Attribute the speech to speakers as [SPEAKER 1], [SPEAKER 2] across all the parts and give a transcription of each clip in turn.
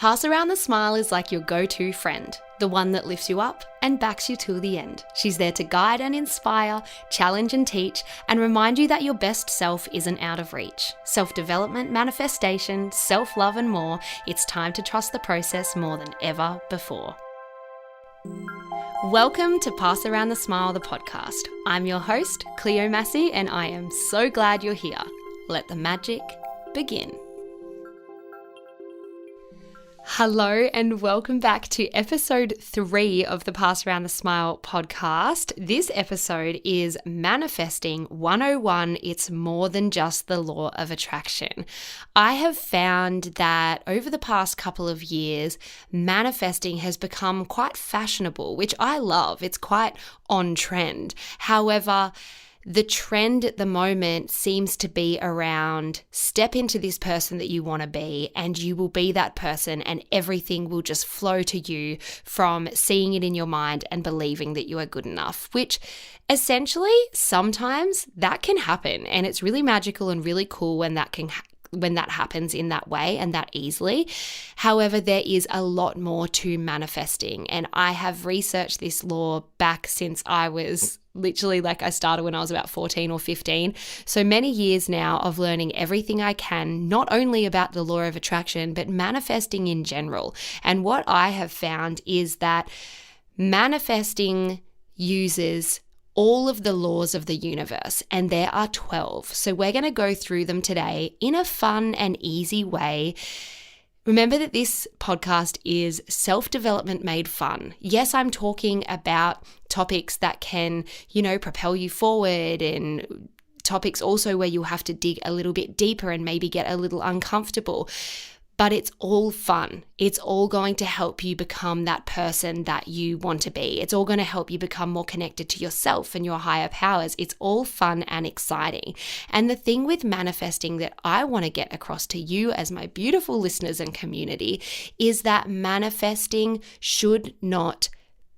[SPEAKER 1] Pass Around the Smile is like your go-to friend, the one that lifts you up and backs you till the end. She's there to guide and inspire, challenge and teach, and remind you that your best self isn't out of reach. Self-development, manifestation, self-love and more, it's time to trust the process more than ever before. Welcome to Pass Around the Smile, the podcast. I'm your host, Cleo Massey, and I am so glad you're here. Let the magic begin. Hello and welcome back to episode 3 of the Pass Around the Smile podcast. This episode is Manifesting 101. It's more than just the law of attraction. I have found that over the past couple of years, manifesting has become quite fashionable, which I love. It's quite on trend. However, the trend at the moment seems to be around step into this person that you want to be and you will be that person and everything will just flow to you from seeing it in your mind and believing that you are good enough, which essentially sometimes that can happen and it's really magical and really cool when that happens in that way and that easily. However, there is a lot more to manifesting, and I have researched this law back since I was I started when I was about 14 or 15. So many years now of learning everything I can, not only about the law of attraction, but manifesting in general. And what I have found is that manifesting uses all of the laws of the universe, and there are 12. So we're going to go through them today in a fun and easy way. Remember that this podcast is self-development made fun. Yes, I'm talking about topics that can, propel you forward, and topics also where you'll have to dig a little bit deeper and maybe get a little uncomfortable. But it's all fun. It's all going to help you become that person that you want to be. It's all going to help you become more connected to yourself and your higher powers. It's all fun and exciting. And the thing with manifesting that I want to get across to you as my beautiful listeners and community is that manifesting should not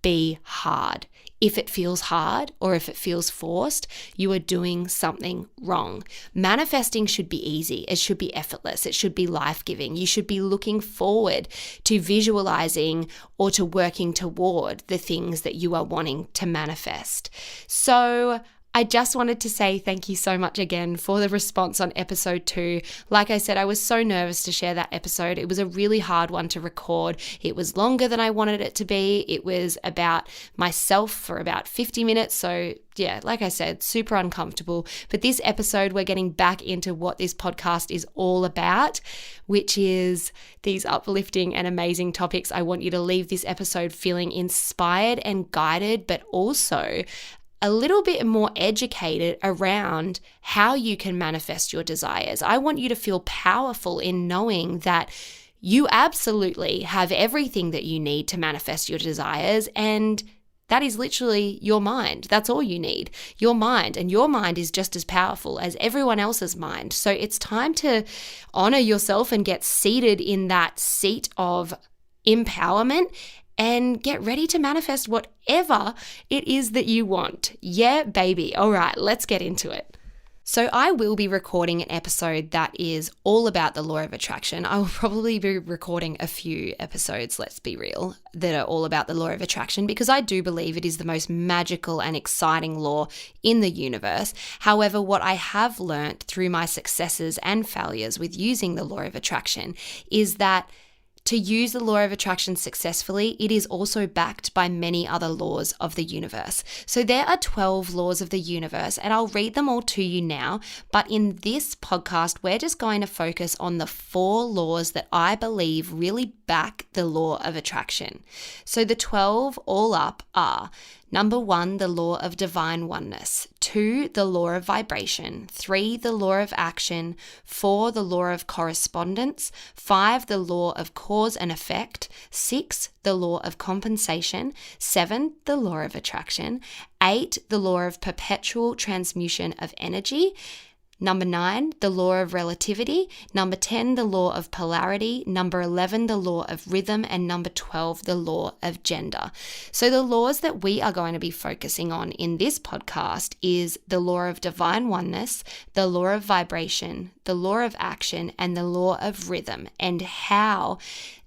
[SPEAKER 1] be hard. If it feels hard or if it feels forced, you are doing something wrong. Manifesting should be easy. It should be effortless. It should be life-giving. You should be looking forward to visualizing or to working toward the things that you are wanting to manifest. So I just wanted to say thank you so much again for the response on episode 2. Like I said, I was so nervous to share that episode. It was a really hard one to record. It was longer than I wanted it to be. It was about myself for about 50 minutes. So yeah, like I said, super uncomfortable. But this episode, we're getting back into what this podcast is all about, which is these uplifting and amazing topics. I want you to leave this episode feeling inspired and guided, but also a little bit more educated around how you can manifest your desires. I want you to feel powerful in knowing that you absolutely have everything that you need to manifest your desires, and that is literally your mind. That's all you need, your mind, and your mind is just as powerful as everyone else's mind. So it's time to honor yourself and get seated in that seat of empowerment and get ready to manifest whatever it is that you want. Yeah, baby. All right, let's get into it. So I will be recording an episode that is all about the law of attraction. I will probably be recording a few episodes, let's be real, that are all about the law of attraction because I do believe it is the most magical and exciting law in the universe. However, what I have learnt through my successes and failures with using the law of attraction is that to use the law of attraction successfully, it is also backed by many other laws of the universe. So there are 12 laws of the universe, and I'll read them all to you now. But in this podcast, we're just going to focus on the 4 laws that I believe really back the law of attraction. So the 12 all up are: Number 1, the law of divine oneness. 2, the law of vibration. 3, the law of action. 4, the law of correspondence. 5, the law of cause and effect. 6, the law of compensation. 7, the law of attraction. 8, the law of perpetual transmutation of energy. Number 9, the law of relativity. Number 10, the law of polarity. Number 11, the law of rhythm. And number 12, the law of gender. So the laws that we are going to be focusing on in this podcast is the law of divine oneness, the law of vibration, the law of action, and the law of rhythm, and how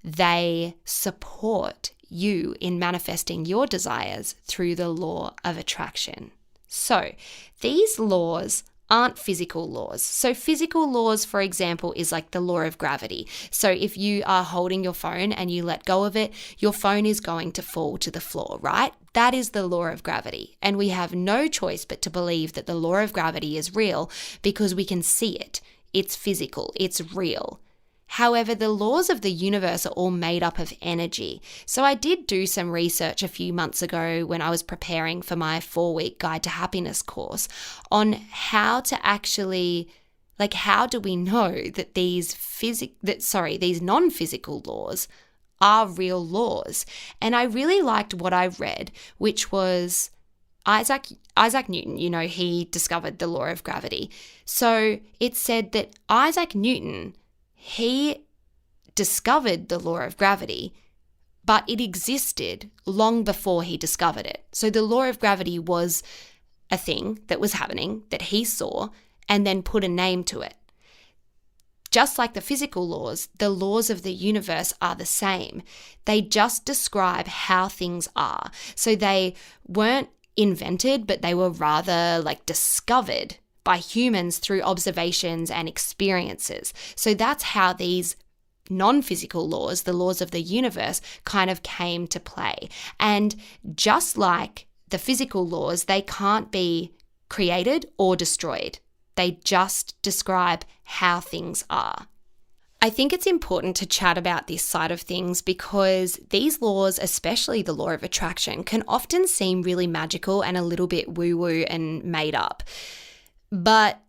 [SPEAKER 1] they support you in manifesting your desires through the law of attraction. So these laws aren't physical laws. So physical laws, for example, is like the law of gravity. So if you are holding your phone and you let go of it, your phone is going to fall to the floor, right? That is the law of gravity. And we have no choice but to believe that the law of gravity is real because we can see it. It's physical. It's real. However, the laws of the universe are all made up of energy. So I did do some research a few months ago when I was preparing for my 4-week Guide to Happiness course on how to actually, how do we know that these non-physical laws are real laws? And I really liked what I read, which was Isaac Newton. He discovered the law of gravity. So it said that Isaac Newton, he discovered the law of gravity, but it existed long before he discovered it. So the law of gravity was a thing that was happening that he saw and then put a name to it. Just like the physical laws, the laws of the universe are the same. They just describe how things are. So they weren't invented, but they were rather discovered by humans through observations and experiences. So that's how these non-physical laws, the laws of the universe, kind of came to play. And just like the physical laws, they can't be created or destroyed. They just describe how things are. I think it's important to chat about this side of things because these laws, especially the law of attraction, can often seem really magical and a little bit woo-woo and made up. But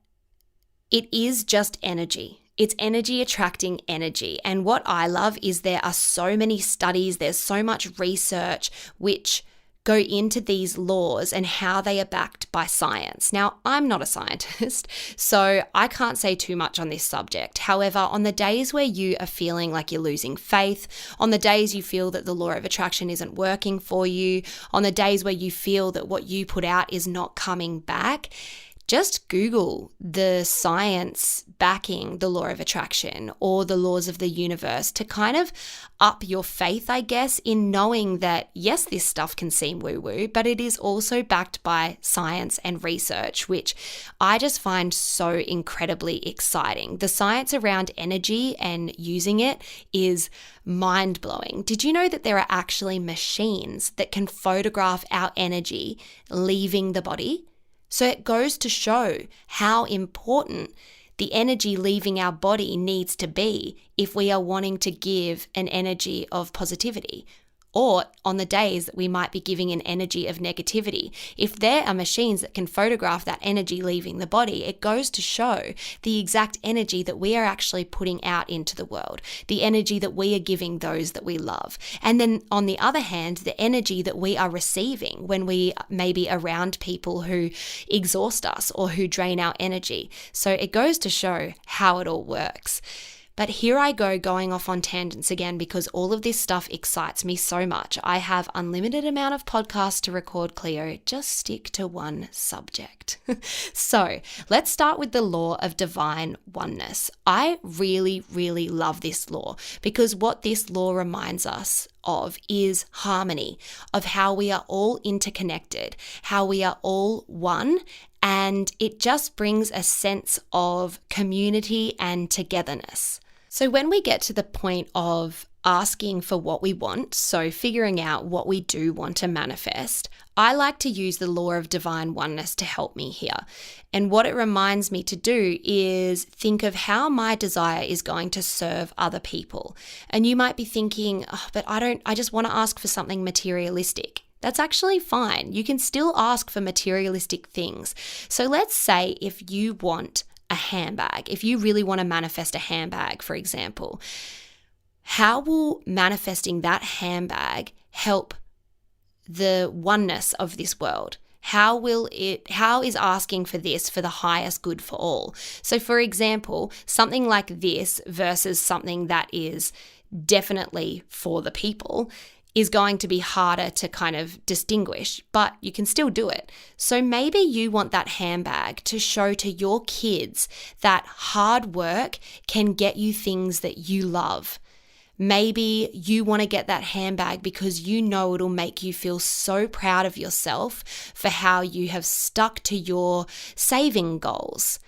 [SPEAKER 1] it is just energy. It's energy attracting energy. And what I love is there are so many studies, there's so much research which go into these laws and how they are backed by science. Now, I'm not a scientist, so I can't say too much on this subject. However, on the days where you are feeling like you're losing faith, on the days you feel that the law of attraction isn't working for you, on the days where you feel that what you put out is not coming back, just Google the science backing the law of attraction or the laws of the universe to kind of up your faith, I guess, in knowing that, yes, this stuff can seem woo-woo, but it is also backed by science and research, which I just find so incredibly exciting. The science around energy and using it is mind-blowing. Did you know that there are actually machines that can photograph our energy leaving the body? So it goes to show how important the energy leaving our body needs to be if we are wanting to give an energy of positivity, or on the days that we might be giving an energy of negativity. If there are machines that can photograph that energy leaving the body, it goes to show the exact energy that we are actually putting out into the world, the energy that we are giving those that we love. And then on the other hand, the energy that we are receiving when we may be around people who exhaust us or who drain our energy. So it goes to show how it all works. But here I go going off on tangents again because all of this stuff excites me so much. I have unlimited amount of podcasts to record, Cleo. Just stick to one subject. So let's start with the law of divine oneness. I really, really love this law because what this law reminds us of is harmony, of how we are all interconnected, how we are all one, and it just brings a sense of community and togetherness. So when we get to the point of asking for what we want, so figuring out what we do want to manifest, I like to use the law of divine oneness to help me here. And what it reminds me to do is think of how my desire is going to serve other people. And you might be thinking, but I just want to ask for something materialistic. That's actually fine. You can still ask for materialistic things. So let's say if you want a handbag, if you really want to manifest a handbag, for example, how will manifesting that handbag help the oneness of this world? How is asking for this for the highest good for all? So for example, something like this versus something that is definitely for the people is going to be harder to kind of distinguish, but you can still do it. So maybe you want that handbag to show to your kids that hard work can get you things that you love. Maybe you want to get that handbag because you know it'll make you feel so proud of yourself for how you have stuck to your saving goals.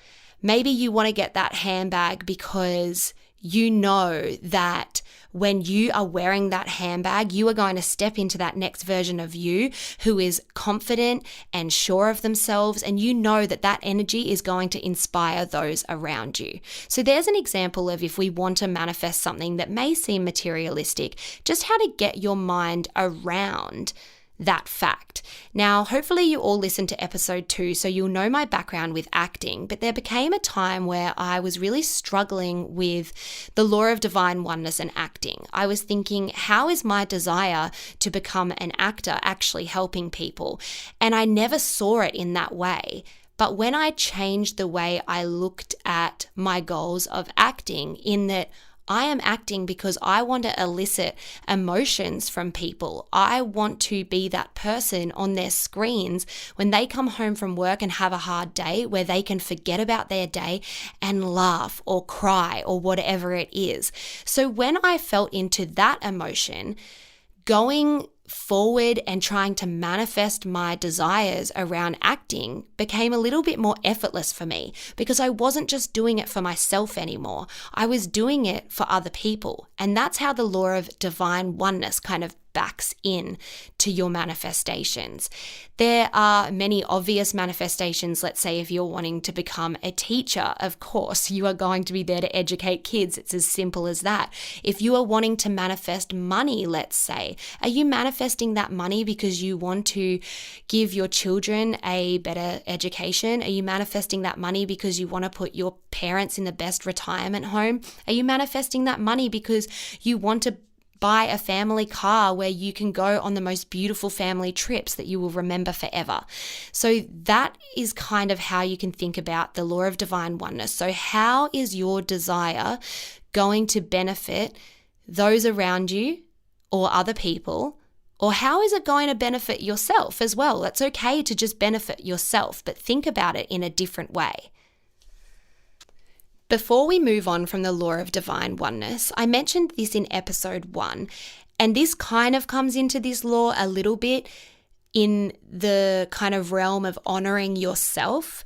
[SPEAKER 1] Maybe you want to get that handbag because you know that when you are wearing that handbag, you are going to step into that next version of you who is confident and sure of themselves, and you know that that energy is going to inspire those around you. So there's an example of, if we want to manifest something that may seem materialistic, just how to get your mind around that fact. Now, hopefully you all listened to episode 2, so you'll know my background with acting, but there became a time where I was really struggling with the law of divine oneness and acting. I was thinking, how is my desire to become an actor actually helping people? And I never saw it in that way. But when I changed the way I looked at my goals of acting, in that I am acting because I want to elicit emotions from people. I want to be that person on their screens when they come home from work and have a hard day, where they can forget about their day and laugh or cry or whatever it is. So when I felt into that emotion, going forward and trying to manifest my desires around acting became a little bit more effortless for me, because I wasn't just doing it for myself anymore. I was doing it for other people. And that's how the law of divine oneness kind of backs in to your manifestations. There are many obvious manifestations. Let's say if you're wanting to become a teacher, of course, you are going to be there to educate kids. It's as simple as that. If you are wanting to manifest money, let's say, are you manifesting that money because you want to give your children a better education? Are you manifesting that money because you want to put your parents in the best retirement home? Are you manifesting that money because you want to buy a family car where you can go on the most beautiful family trips that you will remember forever? So that is kind of how you can think about the law of divine oneness. So how is your desire going to benefit those around you or other people? Or how is it going to benefit yourself as well? It's okay to just benefit yourself, but think about it in a different way. Before we move on from the law of divine oneness, I mentioned this in episode 1, and this kind of comes into this law a little bit in the kind of realm of honoring yourself.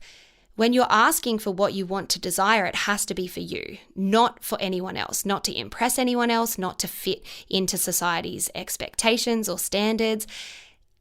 [SPEAKER 1] When you're asking for what you want to desire, it has to be for you, not for anyone else, not to impress anyone else, not to fit into society's expectations or standards.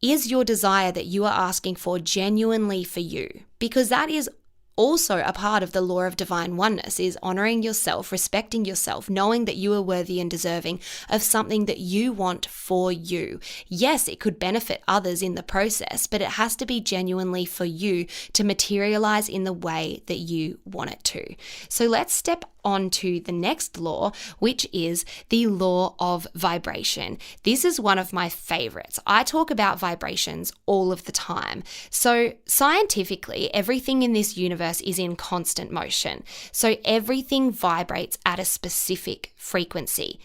[SPEAKER 1] Is your desire that you are asking for genuinely for you? Because that is also a part of the law of divine oneness, is honoring yourself, respecting yourself, knowing that you are worthy and deserving of something that you want for you. Yes, it could benefit others in the process, but it has to be genuinely for you to materialize in the way that you want it to. So let's step on to the next law, which is the law of vibration. This is one of my favorites. I talk about vibrations all of the time. So scientifically, everything in this universe is in constant motion. So everything vibrates at a specific frequency.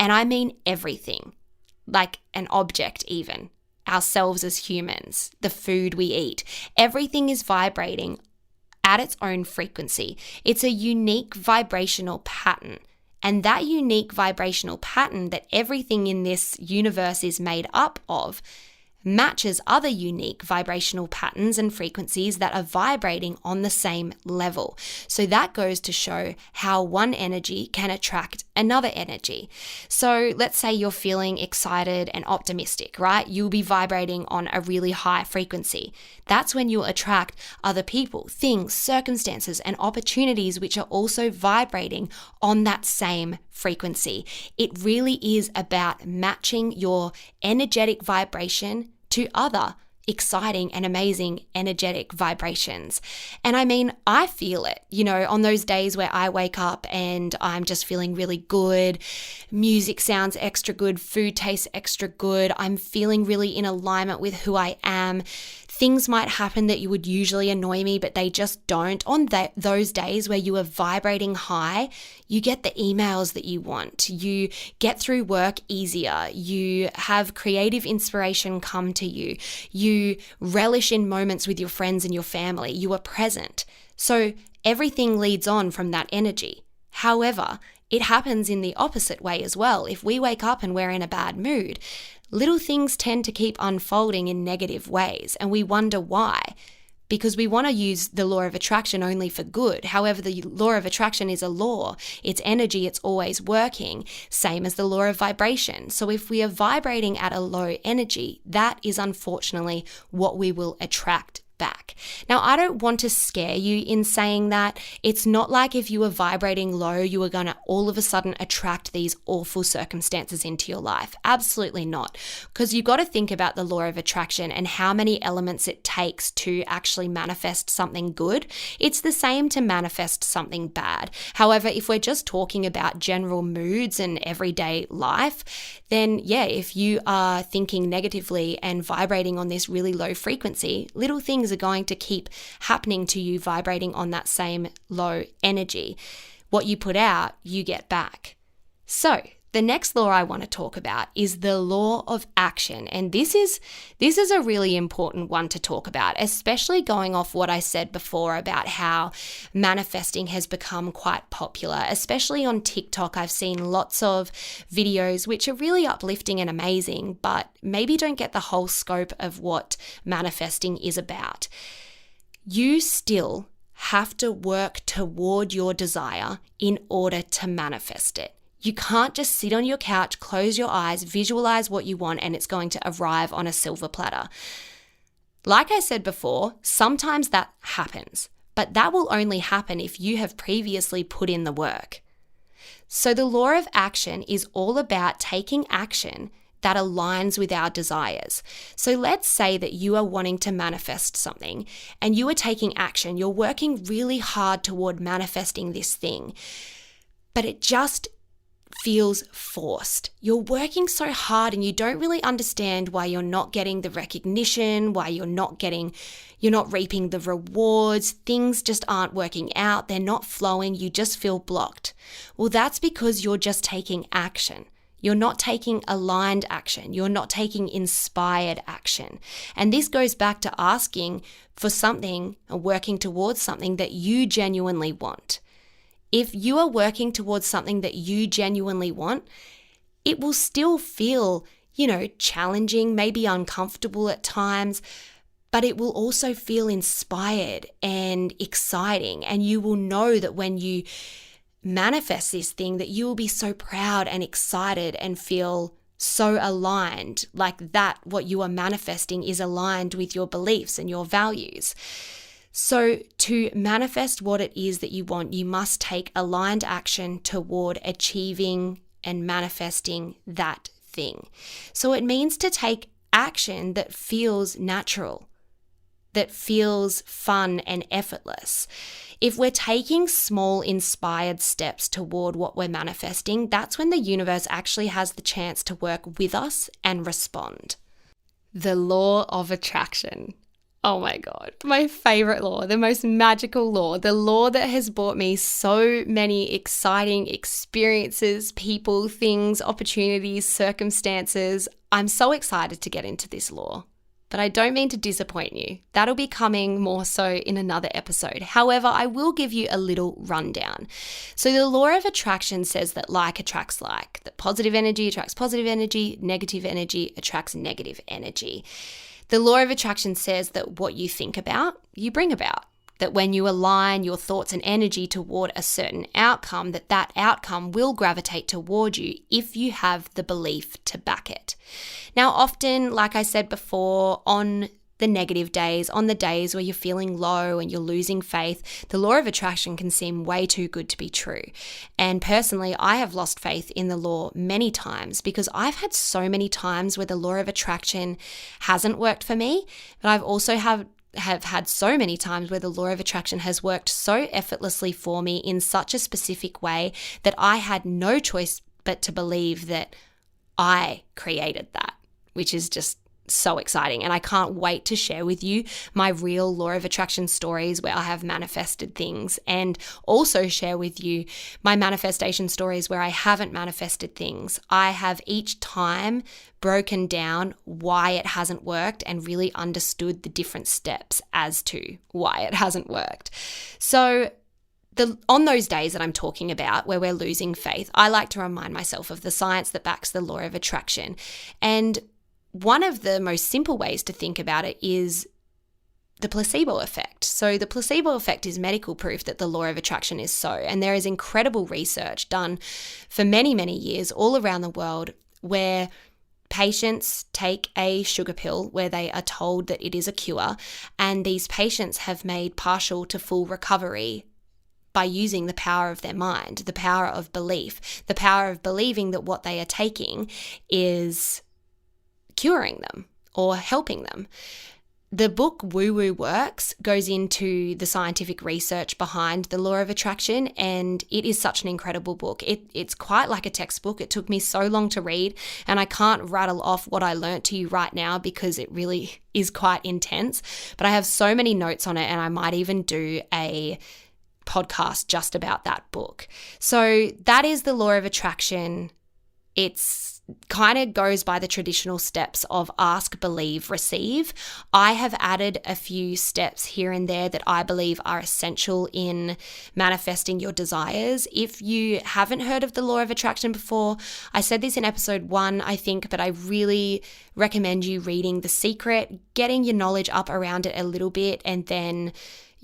[SPEAKER 1] And I mean everything, like an object even, ourselves as humans, the food we eat, everything is vibrating at its own frequency. It's a unique vibrational pattern. And that unique vibrational pattern that everything in this universe is made up of matches other unique vibrational patterns and frequencies that are vibrating on the same level. So that goes to show how one energy can attract another energy. So let's say you're feeling excited and optimistic, right? You'll be vibrating on a really high frequency. That's when you'll attract other people, things, circumstances, and opportunities which are also vibrating on that same frequency. It really is about matching your energetic vibration to other exciting and amazing energetic vibrations. And I mean, I feel it, on those days where I wake up and I'm just feeling really good, music sounds extra good, food tastes extra good, I'm feeling really in alignment with who I am, Things might happen that you would usually annoy me, but they just don't. On those days where you are vibrating high, you get the emails that you want. You get through work easier. You have creative inspiration come to you. You relish in moments with your friends and your family. You are present. So everything leads on from that energy. However, it happens in the opposite way as well. If we wake up and we're in a bad mood, little things tend to keep unfolding in negative ways, and we wonder why. Because we want to use the law of attraction only for good. However, the law of attraction is a law. It's energy. It's always working. Same as the law of vibration. So if we are vibrating at a low energy, that is unfortunately what we will attract back. Now, I don't want to scare you in saying that. It's not like if you were vibrating low, you are going to all of a sudden attract these awful circumstances into your life. Absolutely not. Because you've got to think about the law of attraction and how many elements it takes to actually manifest something good. It's the same to manifest something bad. However, if we're just talking about general moods and everyday life, then yeah, if you are thinking negatively and vibrating on this really low frequency, little things are going to keep happening to you vibrating on that same low energy. What you put out, you get back. So the next law I want to talk about is the law of action. And this is a really important one to talk about, especially going off what I said before about how manifesting has become quite popular. Especially on TikTok, I've seen lots of videos which are really uplifting and amazing, but maybe don't get the whole scope of what manifesting is about. You still have to work toward your desire in order to manifest it. You can't just sit on your couch, close your eyes, visualize what you want, and it's going to arrive on a silver platter. Like I said before, sometimes that happens, but that will only happen if you have previously put in the work. So the law of action is all about taking action that aligns with our desires. So let's say that you are wanting to manifest something and you are taking action. You're working really hard toward manifesting this thing, but it just feels forced. You're working so hard and you don't really understand why you're not getting the recognition, why you're not reaping the rewards. Things just aren't working out. They're not flowing. You just feel blocked. Well, that's because you're just taking action. You're not taking aligned action. You're not taking inspired action. And this goes back to asking for something or working towards something that you genuinely want. If you are working towards something that you genuinely want, it will still feel, challenging, maybe uncomfortable at times, but it will also feel inspired and exciting. And you will know that when you manifest this thing, that you will be so proud and excited and feel so aligned, like that what you are manifesting is aligned with your beliefs and your values. So to manifest what it is that you want, you must take aligned action toward achieving and manifesting that thing. So it means to take action that feels natural, that feels fun and effortless. If we're taking small inspired steps toward what we're manifesting, that's when the universe actually has the chance to work with us and respond. The law of attraction. Oh my God, my favorite law, the most magical law, the law that has brought me so many exciting experiences, people, things, opportunities, circumstances. I'm so excited to get into this law, but I don't mean to disappoint you. That'll be coming more so in another episode. However, I will give you a little rundown. So the law of attraction says that like attracts like, that positive energy attracts positive energy, negative energy attracts negative energy. The law of attraction says that what you think about, you bring about. That when you align your thoughts and energy toward a certain outcome, that outcome will gravitate toward you if you have the belief to back it. Now, often, like I said before, on the negative days, on the days where you're feeling low and you're losing faith, the law of attraction can seem way too good to be true. And personally, I have lost faith in the law many times because I've had so many times where the law of attraction hasn't worked for me, but I've also have had so many times where the law of attraction has worked so effortlessly for me in such a specific way that I had no choice but to believe that I created that, which is just so exciting. And I can't wait to share with you my real law of attraction stories where I have manifested things, and also share with you my manifestation stories where I haven't manifested things. I have each time broken down why it hasn't worked and really understood the different steps as to why it hasn't worked. So on those days that I'm talking about where we're losing faith, I like to remind myself of the science that backs the law of attraction. And one of the most simple ways to think about it is the placebo effect. So the placebo effect is medical proof that the law of attraction is so. And there is incredible research done for many, many years all around the world where patients take a sugar pill where they are told that it is a cure, and these patients have made partial to full recovery by using the power of their mind, the power of belief, the power of believing that what they are taking is curing them or helping them. The book Woo Woo Works goes into the scientific research behind the law of attraction, and it is such an incredible book. It's quite like a textbook. It took me so long to read, and I can't rattle off what I learnt to you right now because it really is quite intense, but I have so many notes on it, and I might even do a podcast just about that book. So that is the law of attraction. It's kind of goes by the traditional steps of ask, believe, receive. I have added a few steps here and there that I believe are essential in manifesting your desires. If you haven't heard of the law of attraction before, I said this in episode 1, I think, but I really recommend you reading The Secret, getting your knowledge up around it a little bit, and then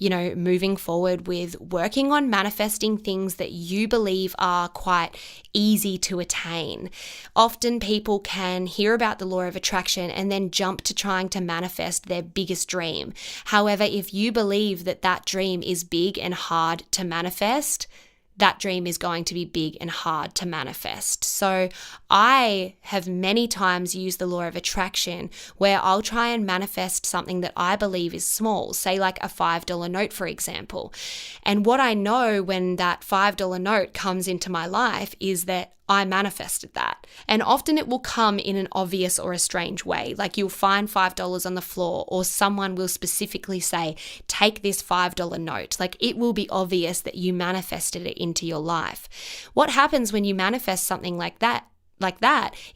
[SPEAKER 1] moving forward with working on manifesting things that you believe are quite easy to attain. Often people can hear about the law of attraction and then jump to trying to manifest their biggest dream. However, if you believe that that dream is big and hard to manifest, that dream is going to be big and hard to manifest. So I have many times used the law of attraction where I'll try and manifest something that I believe is small, say like a $5 note, for example. And what I know when that $5 note comes into my life is that I manifested that. And often it will come in an obvious or a strange way. Like you'll find $5 on the floor, or someone will specifically say, take this $5 note. Like it will be obvious that you manifested it into your life. What happens when you manifest something like that,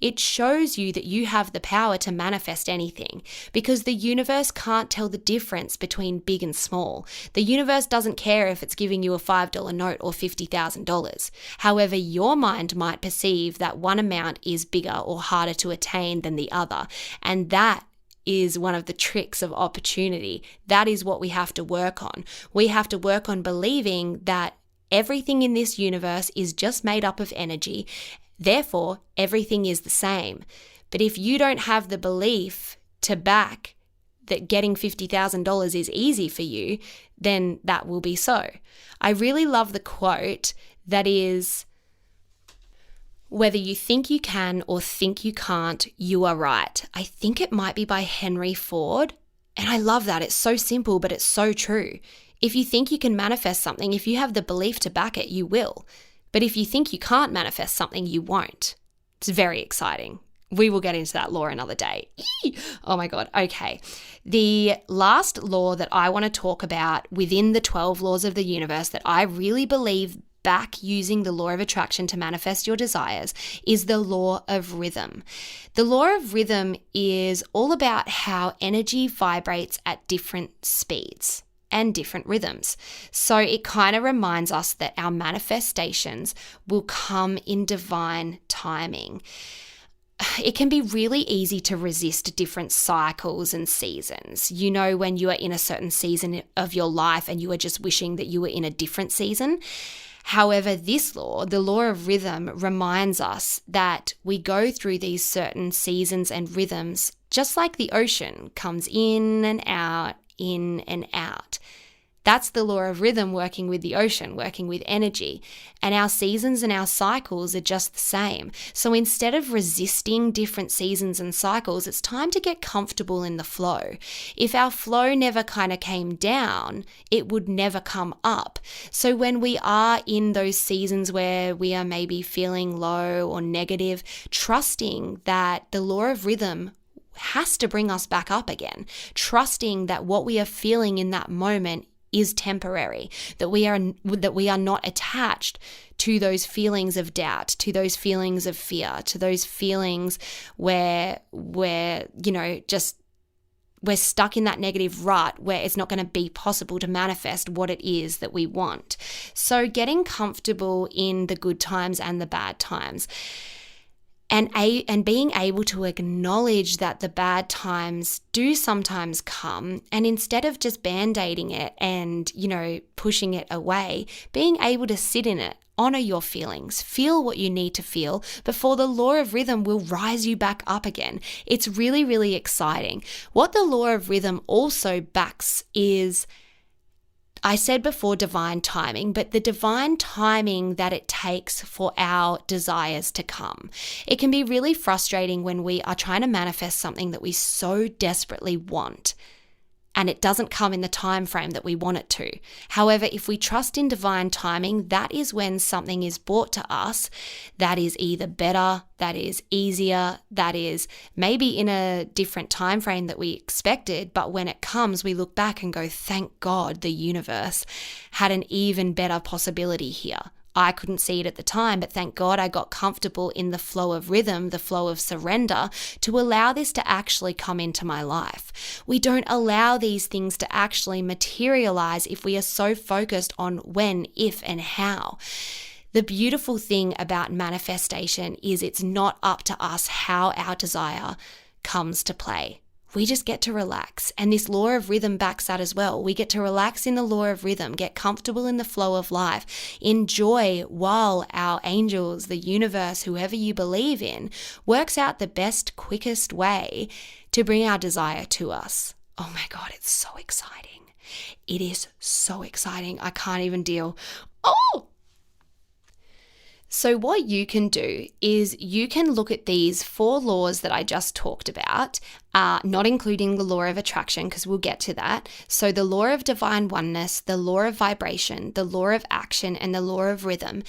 [SPEAKER 1] it shows you that you have the power to manifest anything, because the universe can't tell the difference between big and small. The universe doesn't care if it's giving you a $5 note or $50,000. However, your mind might perceive that one amount is bigger or harder to attain than the other. And that is one of the tricks of opportunity. That is what we have to work on. We have to work on believing that everything in this universe is just made up of energy. Therefore, everything is the same. But if you don't have the belief to back that getting $50,000 is easy for you, then that will be so. I really love the quote that is, whether you think you can or think you can't, you are right. I think it might be by Henry Ford. And I love that. It's so simple, but it's so true. If you think you can manifest something, if you have the belief to back it, you will. But if you think you can't manifest something, you won't. It's very exciting. We will get into that law another day. Oh my God. Okay. The last law that I want to talk about within the 12 laws of the universe that I really believe back using the law of attraction to manifest your desires is the law of rhythm. The law of rhythm is all about how energy vibrates at different speeds and different rhythms. So it kind of reminds us that our manifestations will come in divine timing. It can be really easy to resist different cycles and seasons. You know, when you are in a certain season of your life and you are just wishing that you were in a different season. However, this law, the law of rhythm, reminds us that we go through these certain seasons and rhythms just like the ocean comes in and out, in and out. That's the law of rhythm working with the ocean, working with energy. And our seasons and our cycles are just the same. So instead of resisting different seasons and cycles, it's time to get comfortable in the flow. If our flow never kind of came down, it would never come up. So when we are in those seasons where we are maybe feeling low or negative, trusting that the law of rhythm has to bring us back up again, trusting that what we are feeling in that moment is temporary, that we are not attached to those feelings of doubt, to those feelings of fear, to those feelings where we're stuck in that negative rut where it's not going to be possible to manifest what it is that we want. So getting comfortable in the good times and the bad times, and being able to acknowledge that the bad times do sometimes come, and instead of just band-aiding it and, pushing it away, being able to sit in it, honor your feelings, feel what you need to feel before the law of rhythm will rise you back up again. It's really, really exciting. What the law of rhythm also backs is, I said before, divine timing, but the divine timing that it takes for our desires to come. It can be really frustrating when we are trying to manifest something that we so desperately want, and it doesn't come in the time frame that we want it to. However, if we trust in divine timing, that is when something is brought to us that is either better, that is easier, that is maybe in a different time frame that we expected, but when it comes, we look back and go, thank God the universe had an even better possibility here. I couldn't see it at the time, but thank God I got comfortable in the flow of rhythm, the flow of surrender, to allow this to actually come into my life. We don't allow these things to actually materialize if we are so focused on when, if, and how. The beautiful thing about manifestation is it's not up to us how our desire comes to play. We just get to relax. And this law of rhythm backs that as well. We get to relax in the law of rhythm, get comfortable in the flow of life, enjoy while our angels, the universe, whoever you believe in, works out the best, quickest way to bring our desire to us. Oh my God, it's so exciting. It is so exciting. I can't even deal. Oh! So what you can do is you can look at these 4 laws that I just talked about, not including the law of attraction, because we'll get to that. So the law of divine oneness, the law of vibration, the law of action, and the law of rhythm,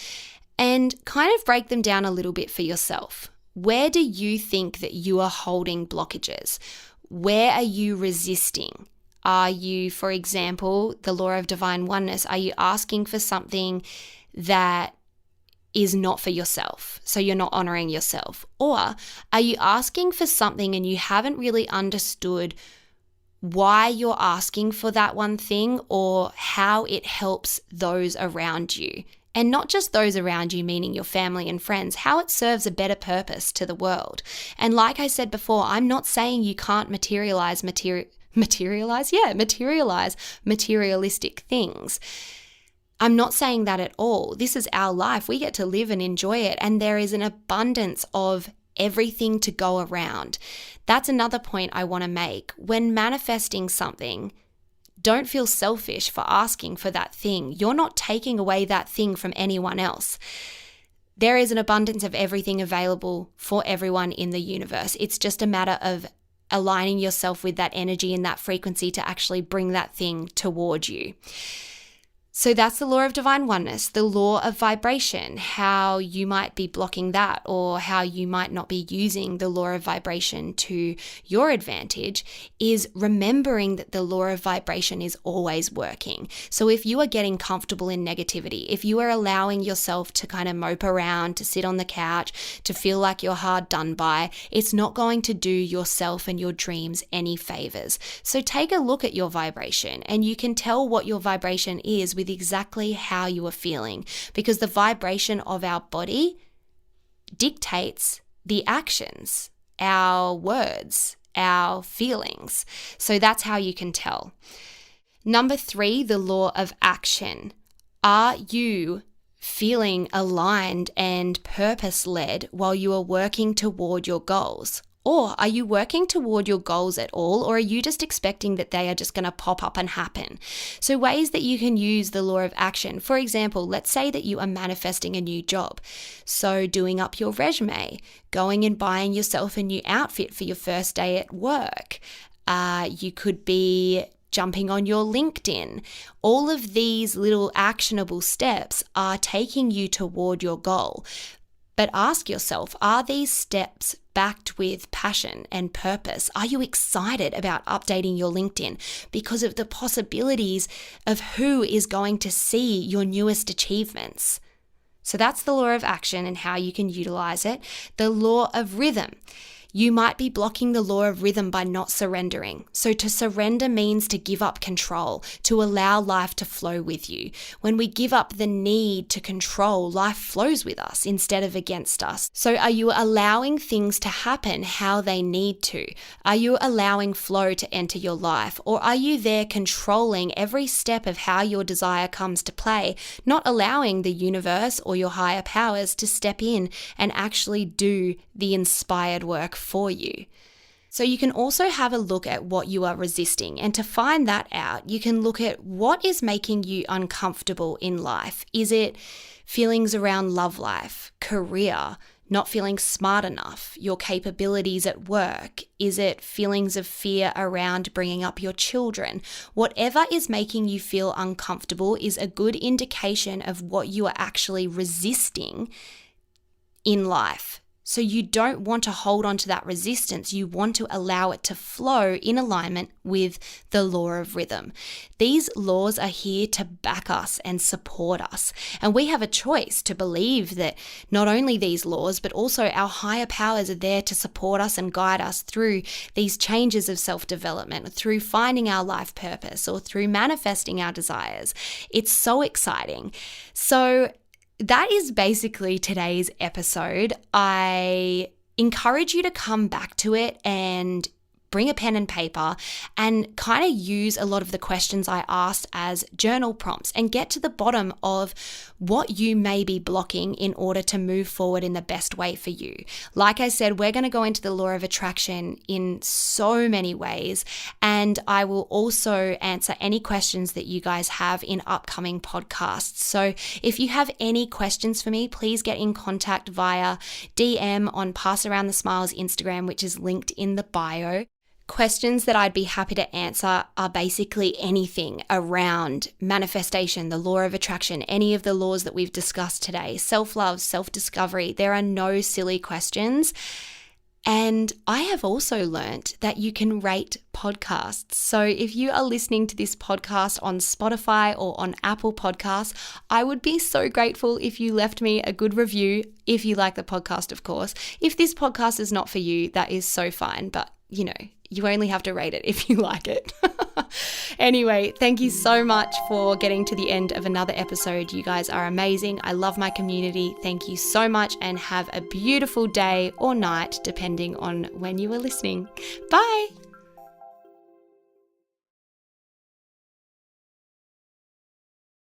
[SPEAKER 1] and kind of break them down a little bit for yourself. Where do you think that you are holding blockages? Where are you resisting? Are you, for example, the law of divine oneness, are you asking for something that is not for yourself, so you're not honoring yourself? Or are you asking for something and you haven't really understood why you're asking for that one thing or how it helps those around you? And not just those around you, meaning your family and friends, how it serves a better purpose to the world. And like I said before, I'm not saying you can't materialize materialistic things. I'm not saying that at all. This is our life. We get to live and enjoy it. And there is an abundance of everything to go around. That's another point I want to make. When manifesting something, don't feel selfish for asking for that thing. You're not taking away that thing from anyone else. There is an abundance of everything available for everyone in the universe. It's just a matter of aligning yourself with that energy and that frequency to actually bring that thing toward you. So that's the law of divine oneness, the law of vibration, how you might be blocking that or how you might not be using the law of vibration to your advantage is remembering that the law of vibration is always working. So if you are getting comfortable in negativity, if you are allowing yourself to kind of mope around, to sit on the couch, to feel like you're hard done by, it's not going to do yourself and your dreams any favors. So take a look at your vibration and you can tell what your vibration is with exactly how you are feeling, because the vibration of our body dictates the actions, our words, our feelings. So that's how you can tell. Number 3, the law of action. Are you feeling aligned and purpose-led while you are working toward your goals? Or are you working toward your goals at all, or are you just expecting that they are just going to pop up and happen? So ways that you can use the law of action. For example, let's say that you are manifesting a new job. So doing up your resume, going and buying yourself a new outfit for your first day at work. You could be jumping on your LinkedIn. All of these little actionable steps are taking you toward your goal. But ask yourself, are these steps backed with passion and purpose? Are you excited about updating your LinkedIn because of the possibilities of who is going to see your newest achievements? So that's the law of action and how you can utilize it. The law of rhythm. You might be blocking the law of rhythm by not surrendering. So to surrender means to give up control, to allow life to flow with you. When we give up the need to control, life flows with us instead of against us. So are you allowing things to happen how they need to? Are you allowing flow to enter your life? Or are you there controlling every step of how your desire comes to play, not allowing the universe or your higher powers to step in and actually do the inspired work for you? So you can also have a look at what you are resisting, and to find that out, you can look at what is making you uncomfortable in life. Is it feelings around love life, career, not feeling smart enough, your capabilities at work? Is it feelings of fear around bringing up your children? Whatever is making you feel uncomfortable is a good indication of what you are actually resisting in life. So you don't want to hold on to that resistance. You want to allow it to flow in alignment with the law of rhythm. These laws are here to back us and support us. And we have a choice to believe that not only these laws, but also our higher powers are there to support us and guide us through these changes of self-development, through finding our life purpose, or through manifesting our desires. It's so exciting. So that is basically today's episode. I encourage you to come back to it and bring a pen and paper and kind of use a lot of the questions I asked as journal prompts and get to the bottom of what you may be blocking in order to move forward in the best way for you. Like I said, we're going to go into the law of attraction in so many ways, and I will also answer any questions that you guys have in upcoming podcasts. So if you have any questions for me, please get in contact via DM on Pass Around the Smiles Instagram, which is linked in the bio. Questions that I'd be happy to answer are basically anything around manifestation, the law of attraction, any of the laws that we've discussed today, self-love, self-discovery. There are no silly questions. And I have also learnt that you can rate podcasts. So if you are listening to this podcast on Spotify or on Apple Podcasts, I would be so grateful if you left me a good review, if you like the podcast, of course. If this podcast is not for you, that is so fine. But, you only have to rate it if you like it. Anyway, thank you so much for getting to the end of another episode. You guys are amazing. I love my community. Thank you so much, and have a beautiful day or night, depending on when you are listening. Bye.